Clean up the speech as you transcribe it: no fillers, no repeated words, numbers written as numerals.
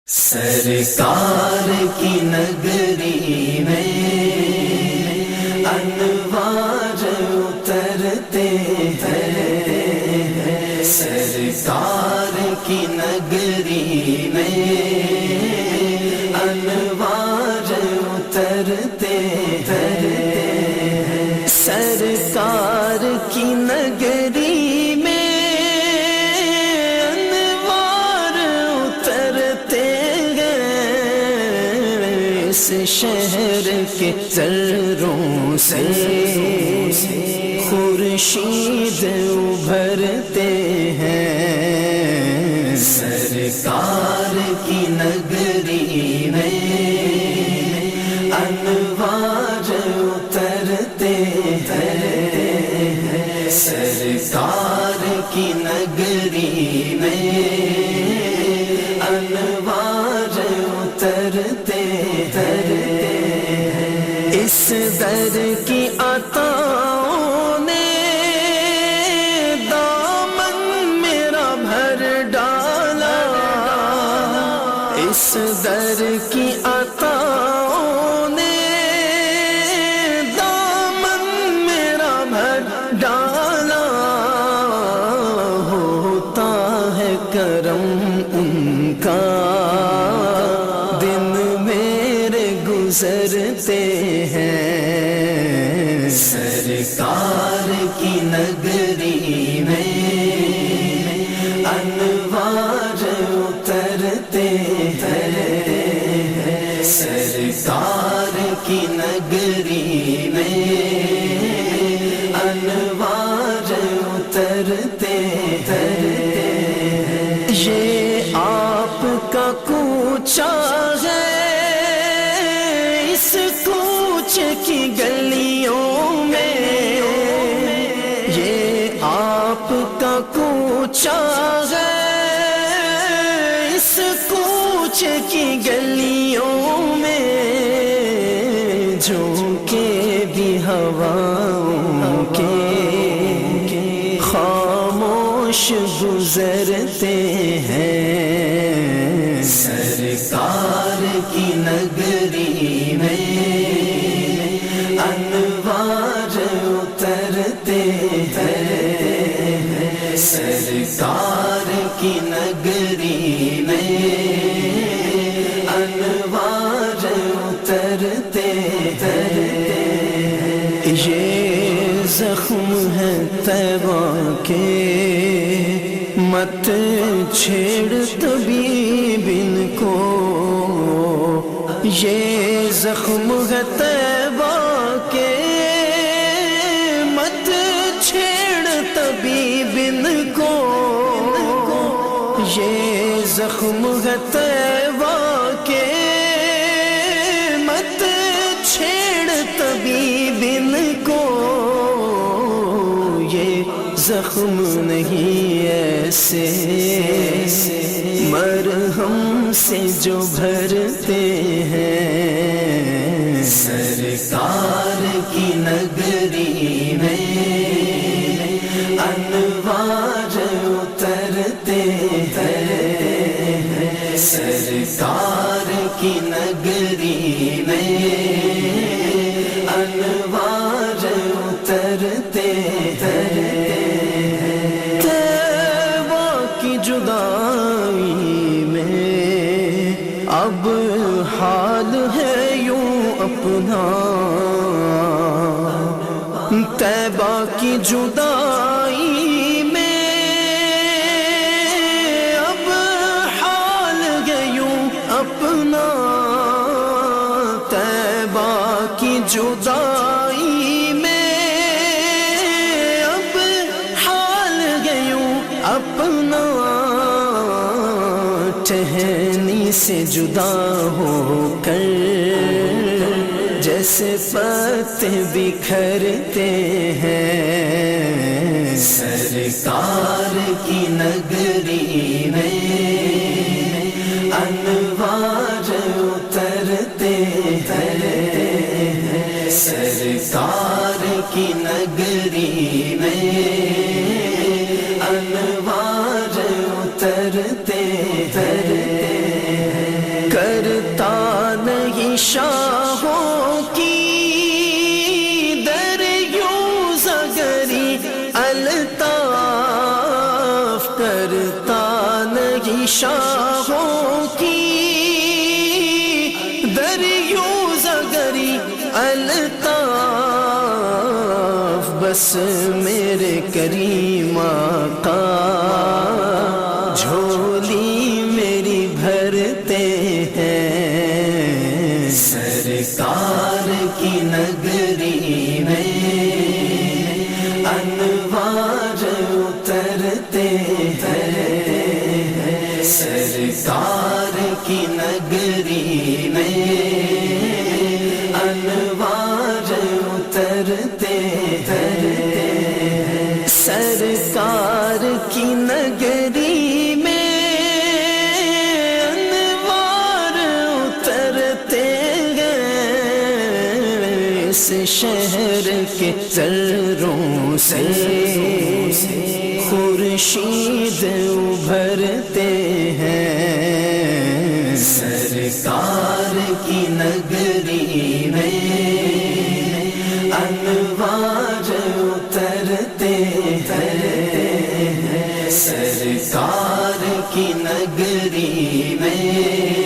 سرکار کی نگری میں انوار اترتے ہیں، سرکار کی نگری میں انوار اترتے ہیں، سرکار کی نگری میں اس شہر کے ذروں سے خورشید ابھرتے ہیں، سرکار کی نگری میں انوار اترتے ہیں، سرکار کی نگری میں انوار اترتے ہیں، اس در کی عطاؤں نے دامن میرا بھر ڈالا، اس در کی عطاؤں نے دامن میرا بھر ڈالا، ہوتا ہے کرم ان کا گزرتے ہیں، سرکار کی نگری میں انوار اترتے ہیں، سرکار کی نگری میں انوار اترتے ہیں، یہ آپ کا کوچہ ہے اس کوچے کی گلیوں میں، یہ آپ کا کوچہ ہے اس کوچے کی گلیوں میں، جھونکے بھی ہواؤں کے خاموش گزرتے ہیں، سرکار کی نگری میں انوار اترتے ہیں، سرکار کی نگری میں انوار اترتے ہیں، یہ زخم ہے طیبہ کے مت چھیڑ طبیب ان کو، یہ زخم ہے طیبہ کے مت چھیڑ طبیب ان کو، یہ زخم ہے طیبہ کے مت چھیڑ طبیب ان کو، یہ زخم نہیں ایسے مرہم سے جو بھرتے ہیں، سرکار کی نگری میں انوار اترتے ہیں، سرکار کی نگری میں انوار اترتے ہیں، طیبہ کی جدائی میں اب حال ہے یوں اپنا، طیبہ کی جدائی میں اب حال ہے یوں اپنا، طیبہ کی جدائی میں اب حال ہے یوں اپنا، ٹہنی سے جدا ہو کر جیسے پتے بکھرتے ہیں، سرکار کی نگری میں انوار اترتے ہیں، سرکار کی نگری میں انوار اترتے ہیں۔ نہیں شاہوں کی در یوں زگری الطاف کرتا نہیں شاہوں کی در یوں زگری الطاف بس میرے کریم آقا جھولی میری بھرتے ہیں سرکار کی نگری میں انوار اترتے ہیں سرکار کی نگری میں انوار اترتے ہیں سرکار کی نگری میں انوار اترتے ہیں اس شہر کے ذروں سے خورشید ابھرتے ہیں سرکار کی نگری میں انوار اترتے ہیں سرکار کی نگری میں